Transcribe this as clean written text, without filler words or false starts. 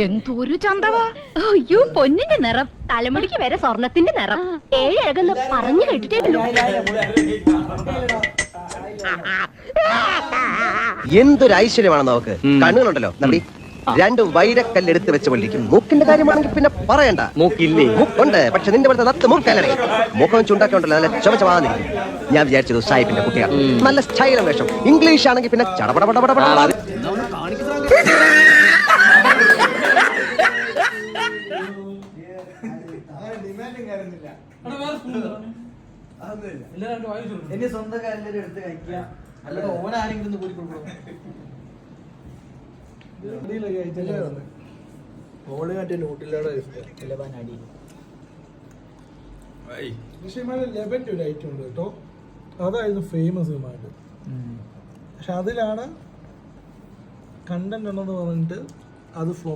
എന്തൊരു ചന്തവാ. അയ്യോ പൊന്നിന്റെ നിറം, തലമുടിക്ക് വരെ സ്വർണത്തിന്റെ നിറം. ഏഴഴകെന്ന് പറഞ്ഞു കേട്ടിട്ടേയുള്ളൂ. എന്തൊരു ഐശ്വര്യമാണ് നമുക്ക്. കണ്ണുകളുണ്ടല്ലോ നമ്മുടെ രണ്ട് വൈരക്കല്ലെടുത്ത് വെച്ച് കൊണ്ടിരിക്കും. മൂക്കിന്റെ കാര്യമാണെങ്കിൽ പിന്നെ പറയണ്ട. മൂക്കില്ലേ? മൂക്കുണ്ട്, പക്ഷെ നിന്റെ പോലത്തെ നത്ത് മൂക്കല്ലേ. മുഖം ചുണ്ടാക്കുണ്ടല്ലോ നല്ല ചുമച്ചമാന്നിരിക്കും. ഞാൻ വിചാരിച്ചത് സായിപ്പിന്റെ കുട്ടിയാണ്. നല്ല സ്റ്റൈലും വേഷം. ഇംഗ്ലീഷ് ആണെങ്കിൽ പിന്നെ ചടപടപടപട. എന്റെ സ്വന്തം കാര്യം എടുത്ത് കഴിക്കുക. അല്ലാതെ ഓൻ ആരെങ്കിലും കൂടി കൊടുക്കണം. ഓള് മറ്റേ നോട്ടിലാണ് ലെവൻ്റെ ഒരു ഐറ്റം ഉണ്ട് കേട്ടോ. അതായിരുന്നു ഫേമസ് മാറ്റ്. പക്ഷെ അതിലാണ് കണ്ടന്റ് ഉണ്ടെന്ന് പറഞ്ഞിട്ട് അത് ഫ്ലോ